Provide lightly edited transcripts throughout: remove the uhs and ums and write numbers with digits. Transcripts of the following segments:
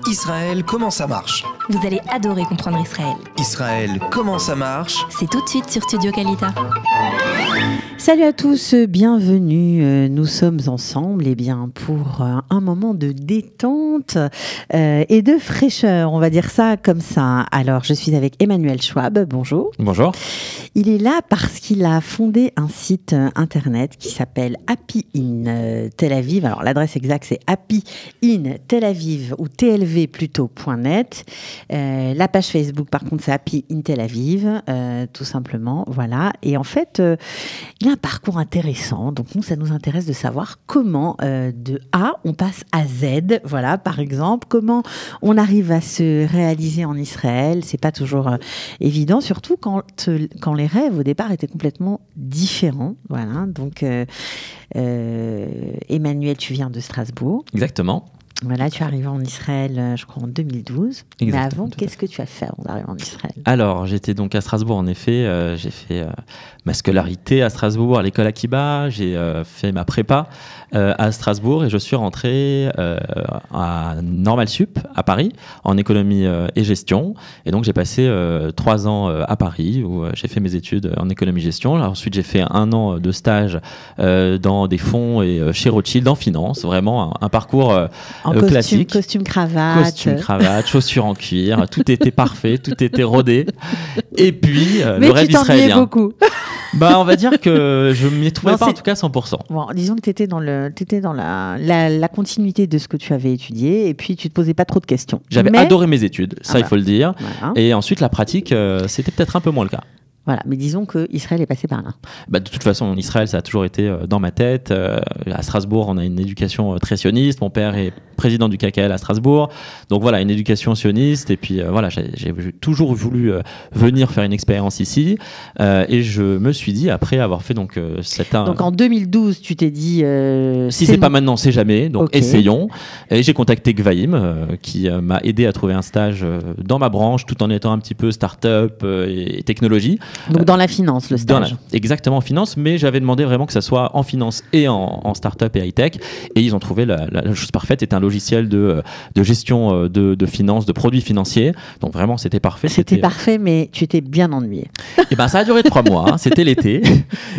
Israël, comment ça marche? Vous allez adorer comprendre Israël. Israël, comment ça marche? C'est tout de suite sur Studio Kalita. Salut à tous, bienvenue. Nous sommes ensemble pour un moment de détente et de fraîcheur, on va dire ça comme ça. Alors, je suis avec Emmanuel Schwab, bonjour. Bonjour. Il est là parce qu'il a fondé un site internet qui s'appelle Happy in Tel Aviv. Alors, l'adresse exacte, c'est Happy in Tel Aviv ou TLV plutôt.net. La page Facebook, par contre, c'est Happy in Tel Aviv, tout simplement. Voilà. Et en fait, il a un parcours intéressant. Donc, nous, ça nous intéresse de savoir comment, de A, on passe à Z. Voilà, par exemple, comment on arrive à se réaliser en Israël. C'est pas toujours évident, surtout quand les rêves, au départ, étaient complètement différents. Voilà. Donc, Emmanuel, tu viens de Strasbourg. Exactement. Voilà, tu es arrivé en Israël, je crois, en 2012. Exactement. Mais avant, qu'est-ce que tu as fait avant d'arriver en Israël? Alors, j'étais donc à Strasbourg, en effet. J'ai fait ma scolarité à Strasbourg, à l'école Akiba. J'ai fait ma prépa à Strasbourg et je suis rentré à Normal Sup, à Paris, en économie et gestion. Et donc, j'ai passé 3 ans à Paris où j'ai fait mes études en économie-gestion. Ensuite, j'ai fait 1 an de stage dans des fonds et chez Rothschild en finance. Vraiment un parcours classique. Costume, cravate. Chaussures en cuir. Tout était parfait, tout était rodé. Et puis, mais le rêve israélien. Mais tu t'ennuyais beaucoup. On va dire que je m'y trouvais pas, en tout cas, 100%. Bon, disons que tu étais dans la continuité de ce que tu avais étudié et puis tu te posais pas trop de questions. J'avais adoré mes études, ça il faut le dire. Voilà. Et ensuite, la pratique, c'était peut-être un peu moins le cas. Voilà, mais disons que Israël est passé par là. De toute façon, Israël, ça a toujours été dans ma tête. À Strasbourg, on a une éducation très sioniste. Mon père est président du KKL à Strasbourg. Donc voilà, une éducation sioniste. Et puis voilà, j'ai toujours voulu venir faire une expérience ici. Et je me suis dit, après avoir fait donc Donc en 2012, tu t'es dit... si c'est pas maintenant, c'est jamais. Donc okay. Essayons. Et j'ai contacté Gvaim, qui m'a aidé à trouver un stage dans ma branche, tout en étant un petit peu start-up et technologie. Donc dans la finance, le stage. Exactement, en finance, mais j'avais demandé vraiment que ça soit en finance et en start-up et high-tech. Et ils ont trouvé la chose parfaite, c'était un logiciel de gestion de finances, de produits financiers. Donc vraiment, c'était parfait. C'était parfait, mais tu étais bien ennuyé. Et ça a duré 3 mois, hein. C'était l'été.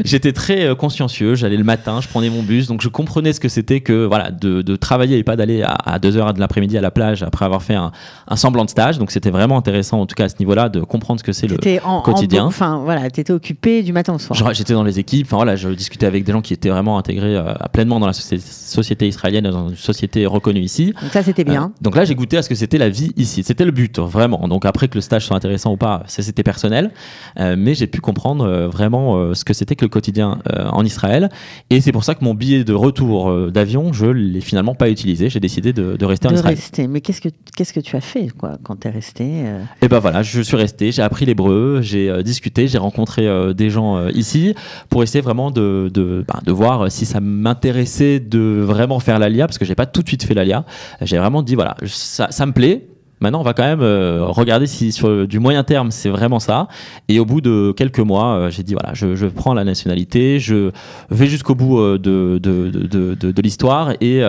J'étais très consciencieux, j'allais le matin, je prenais mon bus, donc je comprenais ce que c'était que de travailler et pas d'aller à 2h de l'après-midi à la plage après avoir fait un semblant de stage. Donc c'était vraiment intéressant, en tout cas à ce niveau-là, de comprendre ce que c'est le quotidien. Voilà, tu étais occupé du matin au soir. J'étais dans les équipes, je discutais avec des gens qui étaient vraiment intégrés pleinement dans la société israélienne, dans une société reconnue ici. Donc ça, c'était bien. Donc là, j'ai goûté à ce que c'était la vie ici. C'était le but, vraiment. Donc après que le stage soit intéressant ou pas, ça c'était personnel. Mais j'ai pu comprendre vraiment ce que c'était que le quotidien en Israël. Et c'est pour ça que mon billet de retour d'avion, je ne l'ai finalement pas utilisé. J'ai décidé de rester en Israël. Mais qu'est-ce que tu as fait quand tu es resté Et voilà, je suis resté, j'ai appris l'hébreu, j'ai discuté, j'ai rencontré des gens ici pour essayer vraiment de voir si ça m'intéressait de vraiment faire l'ALIA, parce que j'ai pas tout de suite fait l'ALIA. J'ai vraiment dit voilà, ça me plaît. Maintenant, on va quand même regarder si sur du moyen terme, c'est vraiment ça. Et au bout de quelques mois, j'ai dit voilà, je prends la nationalité, je vais jusqu'au bout de l'histoire et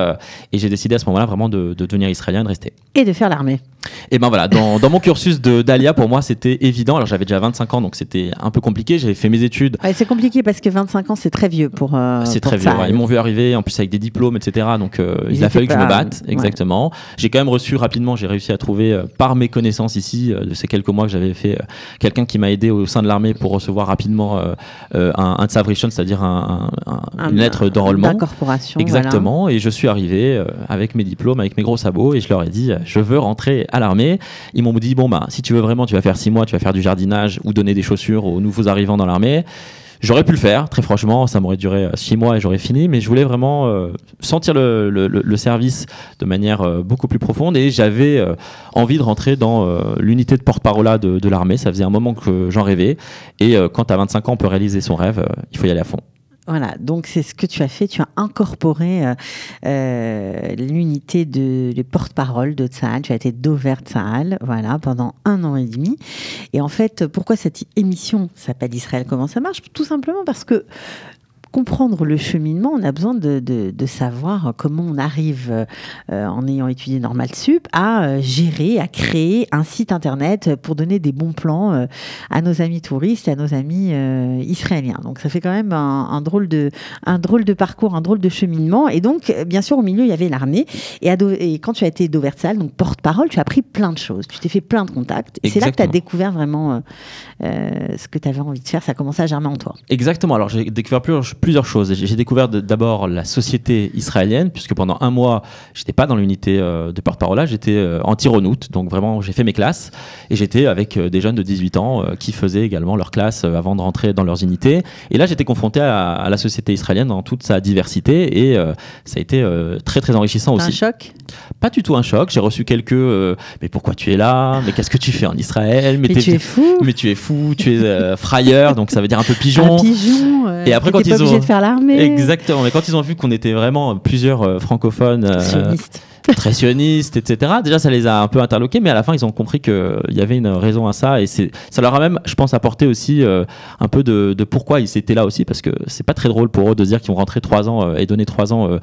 j'ai décidé à ce moment-là vraiment de devenir israélien et de rester. Et de faire l'armée. Et voilà, dans mon cursus d'ALIA, pour moi, c'était évident. Alors, j'avais déjà 25 ans, donc c'était un peu compliqué. J'avais fait mes études. Ouais, c'est compliqué parce que 25 ans, c'est très vieux pour. C'est très vieux. Ouais. Ils m'ont vu arriver, en plus avec des diplômes, etc. Donc, il a fallu que je me batte. Exactement. Ouais. J'ai quand même reçu rapidement, j'ai réussi à trouver par mes connaissances ici, de ces quelques mois que j'avais fait, quelqu'un qui m'a aidé au sein de l'armée pour recevoir rapidement un Tsav-Rishon, c'est-à-dire une lettre d'enrôlement. D'incorporation. Exactement. Voilà. Et je suis arrivé avec mes diplômes, avec mes gros sabots, et je leur ai dit, je veux rentrer à l'armée. Ils m'ont dit, si tu veux vraiment, tu vas faire 6 mois, tu vas faire du jardinage ou donner des chaussures aux nouveaux arrivants dans l'armée. J'aurais pu le faire, très franchement, ça m'aurait duré 6 mois et j'aurais fini, mais je voulais vraiment sentir le service de manière beaucoup plus profonde et j'avais envie de rentrer dans l'unité de porte-parole de l'armée. Ça faisait un moment que j'en rêvais et quand à 25 ans on peut réaliser son rêve, il faut y aller à fond. Voilà, donc c'est ce que tu as fait. Tu as incorporé l'unité de porte-parole de Tsahal. Tu as été Dover Tsahal, voilà, pendant 1 an et demi. Et en fait, pourquoi cette émission s'appelle Israël, comment ça marche? Tout simplement parce que comprendre le cheminement, on a besoin de savoir comment on arrive, en ayant étudié Normal Sup, à gérer, à créer un site internet pour donner des bons plans à nos amis touristes, à nos amis israéliens. Donc ça fait quand même un drôle de parcours, un drôle de cheminement. Et donc, bien sûr, au milieu, il y avait l'armée. Et quand tu as été d'Oversal, donc porte-parole, tu as appris plein de choses. Tu t'es fait plein de contacts. Et c'est là que tu as découvert vraiment ce que tu avais envie de faire. Ça a commencé à germer en toi. Exactement. Alors, j'ai découvert plusieurs choses. J'ai découvert d'abord la société israélienne, puisque pendant un mois, j'étais pas dans l'unité de porte-parole, j'étais en tironout. Donc, vraiment, j'ai fait mes classes et j'étais avec des jeunes de 18 ans qui faisaient également leur classe avant de rentrer dans leurs unités. Et là, j'étais confronté à la société israélienne dans toute sa diversité et ça a été très, très enrichissant aussi. Un choc ? Pas du tout un choc. J'ai reçu quelques mais pourquoi tu es là ? Mais qu'est-ce que tu fais en Israël ? Mais tu es fou ! Mais tu es fou, tu es frayeur, donc ça veut dire un peu pigeon. Un pigeon. Et après, quand ils ont obligé de faire l'armée. Exactement. Mais quand ils ont vu qu'on était vraiment plusieurs francophones sionistes. Très sionistes, etc. Déjà, ça les a un peu interloqués, mais à la fin, ils ont compris qu'il y avait une raison à ça. Et ça leur a même, je pense, apporté aussi un peu de pourquoi ils étaient là aussi, parce que c'est pas très drôle pour eux de se dire qu'ils ont rentré 3 ans et donné 3 ans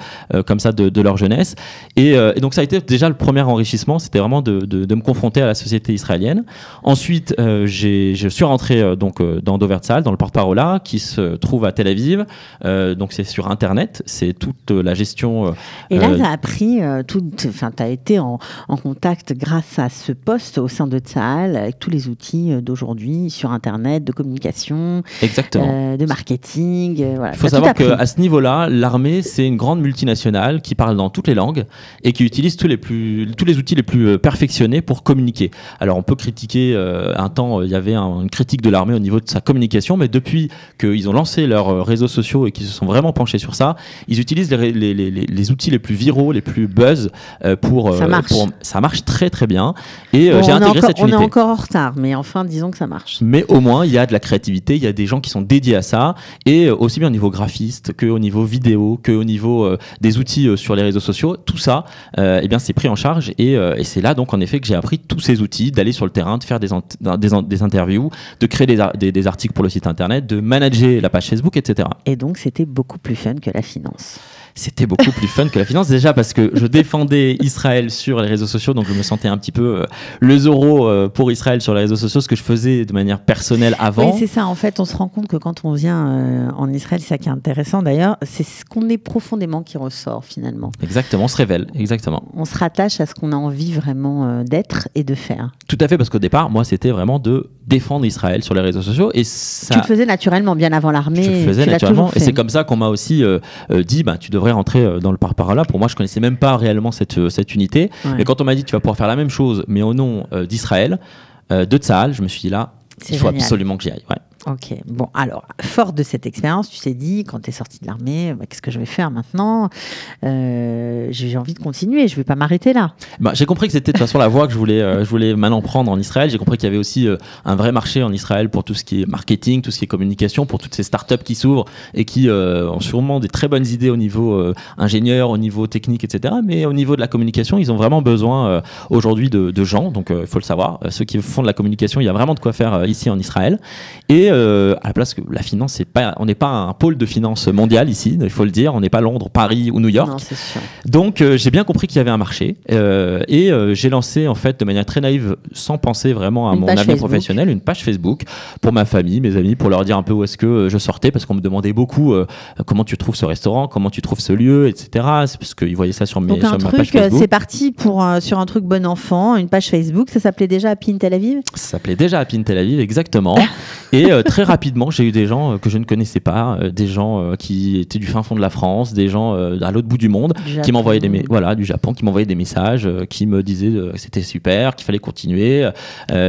comme ça de leur jeunesse. Et donc, ça a été déjà le premier enrichissement, c'était vraiment de me confronter à la société israélienne. Ensuite, je suis rentré donc dans Doversal, dans le porte-parole qui se trouve à Tel Aviv. Donc, c'est sur Internet, c'est toute la gestion. Et là, tu as appris Enfin, tu as été en contact grâce à ce poste au sein de Tsahal avec tous les outils d'aujourd'hui sur Internet, de communication, de marketing. Voilà. Il faut savoir qu'à ce niveau-là, l'armée, c'est une grande multinationale qui parle dans toutes les langues et qui utilise tous les outils les plus perfectionnés pour communiquer. Alors, on peut critiquer, un temps, il y avait une critique de l'armée au niveau de sa communication, mais depuis qu'ils ont lancé leurs réseaux sociaux et qu'ils se sont vraiment penchés sur ça, ils utilisent les outils les plus viraux, les plus buzz, ça marche très très bien et j'ai intégré cette unité. On est encore en retard, mais enfin disons que ça marche. Mais au moins il y a de la créativité, il y a des gens qui sont dédiés à ça et aussi bien au niveau graphiste qu'au niveau vidéo, qu'au niveau des outils sur les réseaux sociaux, tout ça eh bien c'est pris en charge et c'est là donc en effet que j'ai appris tous ces outils, d'aller sur le terrain, de faire des interviews, de créer des articles pour le site internet, de manager la page Facebook, etc. Et donc c'était beaucoup plus fun que la finance. C'était beaucoup plus fun que la finance, déjà parce que je défendais Israël sur les réseaux sociaux, donc je me sentais un petit peu le Zorro pour Israël sur les réseaux sociaux, ce que je faisais de manière personnelle avant. Oui, c'est ça, en fait, on se rend compte que quand on vient en Israël, c'est ça qui est intéressant d'ailleurs, c'est ce qu'on est profondément qui ressort finalement. Exactement, on se révèle, exactement. On se rattache à ce qu'on a envie vraiment d'être et de faire. Tout à fait, parce qu'au départ, moi, c'était vraiment de défendre Israël sur les réseaux sociaux. Et ça... Tu le faisais naturellement, bien avant l'armée. Je le faisais naturellement, et c'est comme ça qu'on m'a aussi dit, tu devrais rentrer dans le porte-parole. Pour moi, je connaissais même pas réellement cette unité. Ouais. Mais quand on m'a dit, tu vas pouvoir faire la même chose, mais au nom d'Israël, de Tsahal, je me suis dit là, il faut absolument que j'y aille. Ouais. Ok, bon, alors, fort de cette expérience, tu t'es dit, quand tu es sorti de l'armée, qu'est-ce que je vais faire maintenant ? J'ai envie de continuer, je ne vais pas m'arrêter là. J'ai compris que c'était de toute façon la voie que je voulais maintenant prendre en Israël. J'ai compris qu'il y avait aussi un vrai marché en Israël pour tout ce qui est marketing, tout ce qui est communication, pour toutes ces startups qui s'ouvrent et qui ont sûrement des très bonnes idées au niveau ingénieur, au niveau technique, etc. Mais au niveau de la communication, ils ont vraiment besoin aujourd'hui de gens, donc il faut le savoir. Ceux qui font de la communication, il y a vraiment de quoi faire ici en Israël. Et à la place que la finance, on n'est pas un pôle de finance mondial ici, il faut le dire, on n'est pas Londres, Paris ou New York. Non, c'est sûr. Donc j'ai bien compris qu'il y avait un marché et j'ai lancé en fait de manière très naïve, sans penser vraiment à mon avenir professionnel, une page Facebook pour ma famille, mes amis, pour leur dire un peu où est-ce que je sortais, parce qu'on me demandait beaucoup comment tu trouves ce restaurant, comment tu trouves ce lieu, etc. C'est parce qu'ils voyaient ça sur ma page Facebook. C'est parti sur un truc bon enfant, une page Facebook. Ça s'appelait déjà Happy in Tel Aviv ? Ça s'appelait déjà Happy in Tel Aviv, exactement. Et très rapidement, j'ai eu des gens que je ne connaissais pas, des gens qui étaient du fin fond de la France, des gens à l'autre bout du monde, qui m'envoyaient du Japon, qui m'envoyaient des messages, qui me disaient que c'était super, qu'il fallait continuer,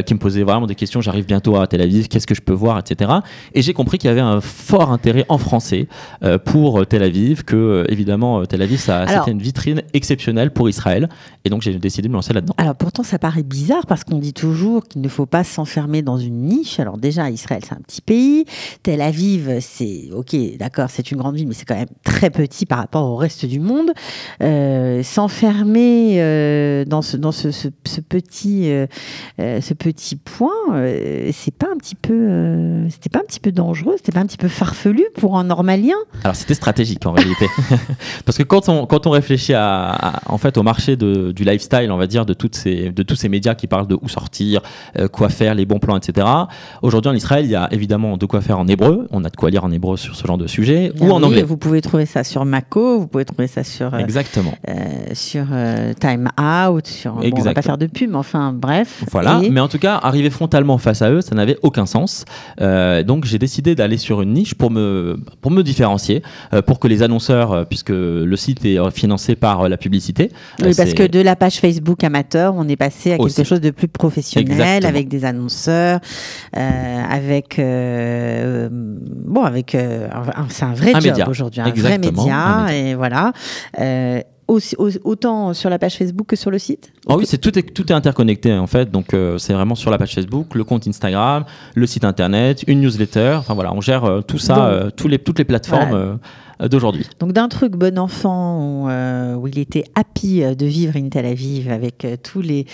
qui me posaient vraiment des questions. J'arrive bientôt à Tel Aviv, qu'est-ce que je peux voir, etc. Et j'ai compris qu'il y avait un fort intérêt en français pour Tel Aviv, que évidemment Tel Aviv, c'était une vitrine exceptionnelle pour Israël. Et donc j'ai décidé de me lancer là-dedans. Alors pourtant, ça paraît bizarre parce qu'on dit toujours qu'il ne faut pas s'enfermer dans une niche. Alors déjà, Israël, c'est un un petit pays. Tel Aviv, c'est ok, d'accord, c'est une grande ville, mais c'est quand même très petit par rapport au reste du monde. S'enfermer dans ce petit point, c'était pas un petit peu dangereux, c'était pas un petit peu farfelu pour un normalien? Alors c'était stratégique en réalité, parce que quand on réfléchit en fait au marché du lifestyle, on va dire, de tous ces médias qui parlent de où sortir, quoi faire, les bons plans, etc. Aujourd'hui en Israël, il y a évidemment de quoi faire en hébreu. On a de quoi lire en hébreu sur ce genre de sujet, ou en anglais. Vous pouvez trouver ça sur Mako, vous pouvez trouver ça sur exactement sur Time Out, sur bon, on va pas faire de pub, mais enfin bref. Voilà. Mais en tout cas, arriver frontalement face à eux, ça n'avait aucun sens. Donc j'ai décidé d'aller sur une niche pour me différencier, pour que les annonceurs, puisque le site est financé par la publicité. Oui, parce que de la page Facebook amateur, on est passé à quelque chose de plus professionnel. Exactement. Avec des annonceurs, c'est un vrai job aujourd'hui, un vrai média, et voilà. Autant sur la page Facebook que sur le site? Oh oui, tout est interconnecté en fait, donc c'est vraiment sur la page Facebook, le compte Instagram, le site internet, une newsletter, enfin voilà, on gère tout ça, toutes les plateformes d'aujourd'hui. Donc d'un truc bon enfant où il était happy de vivre in Tel Aviv avec tous les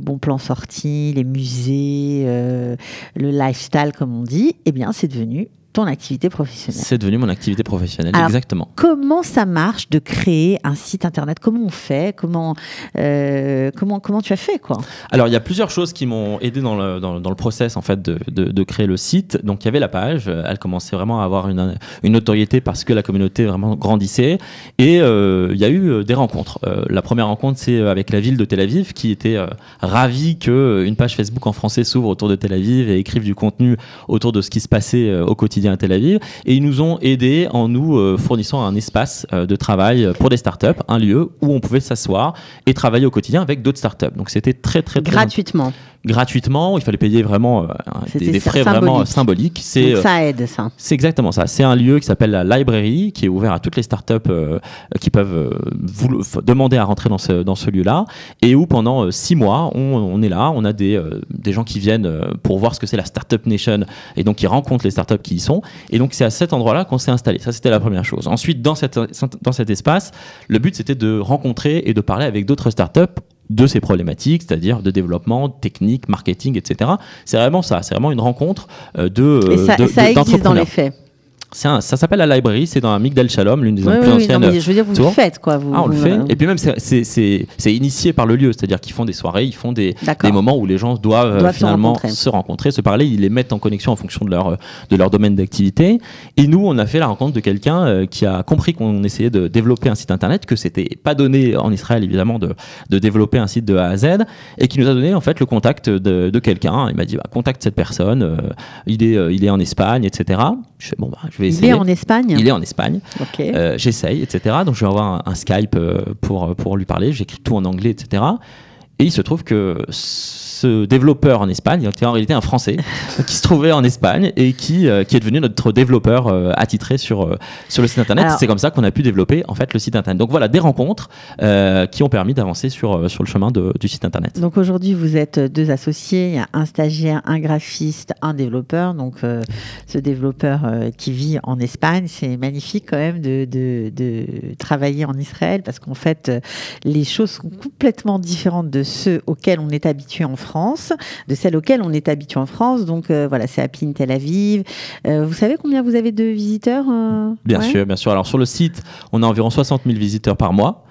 bons plans sortis, les musées, le lifestyle comme on dit, eh bien c'est devenu ton activité professionnelle. C'est devenu mon activité professionnelle. Alors, exactement. Comment ça marche de créer un site internet? Comment on fait? Comment tu as fait, quoi? Alors, il y a plusieurs choses qui m'ont aidé dans le process en fait de créer le site. Donc, il y avait la page. Elle commençait vraiment à avoir une notoriété parce que la communauté vraiment grandissait. Et il y a eu des rencontres. La première rencontre, c'est avec la ville de Tel Aviv qui était ravie qu'une page Facebook en français s'ouvre autour de Tel Aviv et écrive du contenu autour de ce qui se passait au quotidien à Tel Aviv, et ils nous ont aidés en nous fournissant un espace de travail pour des startups, un lieu où on pouvait s'asseoir et travailler au quotidien avec d'autres startups. Donc c'était très gratuitement. Gratuitement, il fallait payer vraiment des frais vraiment symboliques. Donc ça aide, ça. C'est exactement ça. C'est un lieu qui s'appelle la Library, qui est ouvert à toutes les startups qui peuvent demander à rentrer dans ce lieu-là, et où pendant 6 mois, on est là, on a des gens qui viennent pour voir ce que c'est la Startup Nation, et donc qui rencontrent les startups qui y sont. Et donc c'est à cet endroit-là qu'on s'est installé. Ça, c'était la première chose. Ensuite, dans cet espace, le but, c'était de rencontrer et de parler avec d'autres startups de ces problématiques, c'est-à-dire de développement, technique, marketing, etc. C'est vraiment ça, c'est vraiment une rencontre ça existe dans les faits. Ça s'appelle la Library, c'est dans la Migdal Shalom, l'une des plus anciennes. Non, mais je veux dire, vous le faites, quoi. On le fait. Et puis même, c'est initié par le lieu, c'est-à-dire qu'ils font des soirées, ils font des moments où les gens doivent finalement se rencontrer, se parler, ils les mettent en connexion en fonction de leur domaine d'activité. Et nous, on a fait la rencontre de quelqu'un qui a compris qu'on essayait de développer un site internet, que c'était pas donné en Israël, évidemment, de développer un site de A à Z, et qui nous a donné en fait le contact de quelqu'un. Il m'a dit, contacte cette personne, il est en Espagne, etc. Je fais, je vais essayer. Il est en Espagne? Il est en Espagne. Okay. J'essaye, etc. Donc, je vais avoir un Skype pour lui parler. J'écris tout en anglais, etc. Et il se trouve que ce développeur en Espagne était en réalité un Français qui se trouvait en Espagne et qui est devenu notre développeur attitré sur le site internet. C'est comme ça qu'on a pu développer en fait le site internet. Donc voilà, des rencontres qui ont permis d'avancer sur le chemin du site internet. Donc aujourd'hui, vous êtes 2 associés, il y a un stagiaire, un graphiste, un développeur. Donc ce développeur qui vit en Espagne, c'est magnifique quand même de travailler en Israël, parce qu'en fait les choses sont complètement différentes de ceux auxquels on est habitué en France, de celles auxquelles on est habitué en France. Donc voilà, c'est Happy in Tel Aviv. Vous savez combien vous avez de visiteurs? Bien sûr. Alors sur le site, on a environ 60 000 visiteurs par mois.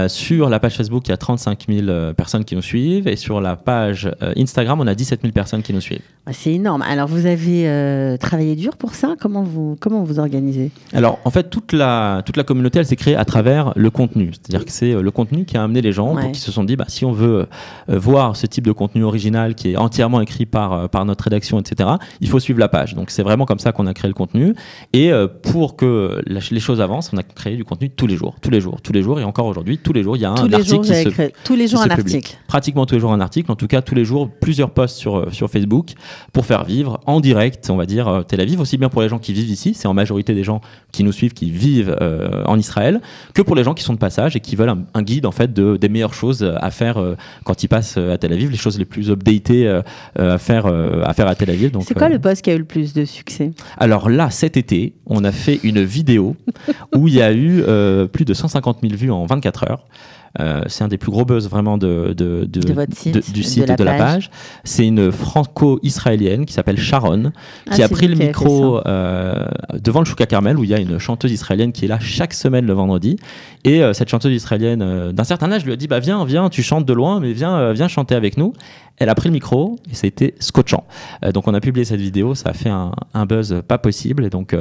Sur la page Facebook, il y a 35 000 personnes qui nous suivent, et sur la page Instagram, on a 17 000 personnes qui nous suivent. C'est énorme. Alors vous avez travaillé dur pour ça? Comment vous organisez? Alors en fait, toute la communauté, elle s'est créée à travers le contenu. C'est-à-dire que c'est le contenu qui a amené les gens pour qu'ils se sont dit, si on veut voir ce type de contenu original qui est entièrement écrit par notre rédaction, etc., il faut suivre la page. Donc c'est vraiment comme ça qu'on a créé le contenu. Et pour que les choses avancent, on a créé du contenu tous les jours. Et encore aujourd'hui, tous les jours, il y a Tous un les article jours, qui j'avais se écrit- tous les jours qui un se publie. article. Pratiquement tous les jours un article, en tout cas tous les jours plusieurs posts sur Facebook pour faire vivre en direct, on va dire, Tel Aviv, aussi bien pour les gens qui vivent ici, c'est en majorité des gens qui nous suivent, qui vivent en Israël, que pour les gens qui sont de passage et qui veulent un guide en fait des meilleures choses à faire quand ils passent à Tel Aviv, les choses les plus updatées à faire à Tel Aviv. Donc, C'est quoi le post qui a eu le plus de succès? alors là, cet été, on a fait une vidéo où il y a eu plus de 150 000 vues en 24 heures. C'est un des plus gros buzz vraiment De votre site, du de site la et de la page. page. C'est une franco-israélienne qui s'appelle Sharon, qui Ah, a c'est pris vous le qui avez micro devant le Chouka Carmel, où il y a une chanteuse israélienne qui est là chaque semaine le vendredi. Et cette chanteuse israélienne d'un certain âge lui a dit bah, viens, tu chantes de loin, mais viens chanter avec nous. Elle a pris le micro et ça a été scotchant. Donc on a publié cette vidéo, ça a fait un buzz pas possible. Et donc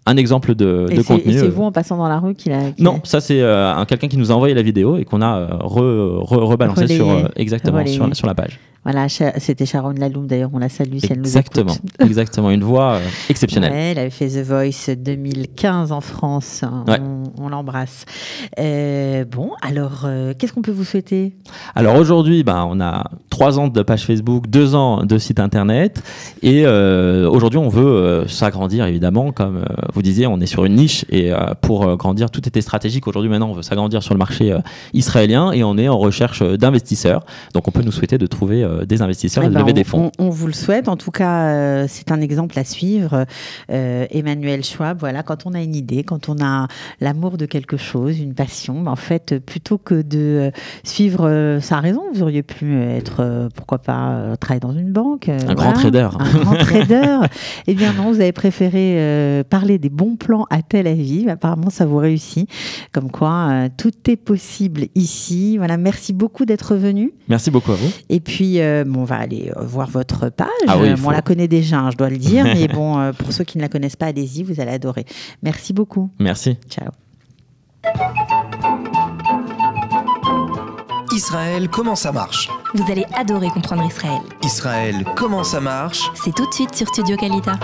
un exemple de contenu. Et c'est vous en passant dans la rue qui l'a. Non, ça c'est quelqu'un qui nous a envoyé la vidéo et qu'on a rebalancé Relayé. sur la page. Voilà, c'était Sharon Laloum, d'ailleurs, on la salue si elle nous Exactement, écoute. exactement, une voix exceptionnelle. Ouais, elle avait fait The Voice 2015 en France. Ouais. On l'embrasse. Bon, alors, qu'est-ce qu'on peut vous souhaiter? Alors aujourd'hui, on a 3 ans de page Facebook, 2 ans de site internet et aujourd'hui on veut s'agrandir évidemment, comme vous disiez, on est sur une niche et pour grandir, tout était stratégique. Aujourd'hui maintenant on veut s'agrandir sur le marché israélien et on est en recherche d'investisseurs. Donc on peut nous souhaiter de trouver des investisseurs et de lever des fonds. On vous le souhaite. En tout cas, c'est un exemple à suivre. Emmanuel Schwab, voilà, quand on a une idée, quand on a l'amour de quelque chose, une passion, en fait, plutôt que de suivre sa raison, vous auriez pu être, pourquoi pas, travailler dans une banque. Un grand trader. Un grand trader. Eh bien non, vous avez préféré parler des bons plans à Tel Aviv. Apparemment, ça vous réussit. Comme quoi, tout est possible ici. Voilà, merci beaucoup d'être venu. Merci beaucoup à vous. Et puis, on va aller voir votre page. Ah oui, on la connaît déjà, je dois le dire. Mais bon, pour ceux qui ne la connaissent pas, allez-y, vous allez adorer. Merci beaucoup. Merci. Ciao. Israël, comment ça marche? Vous allez adorer comprendre Israël. Israël, comment ça marche? C'est tout de suite sur Studio Kalita.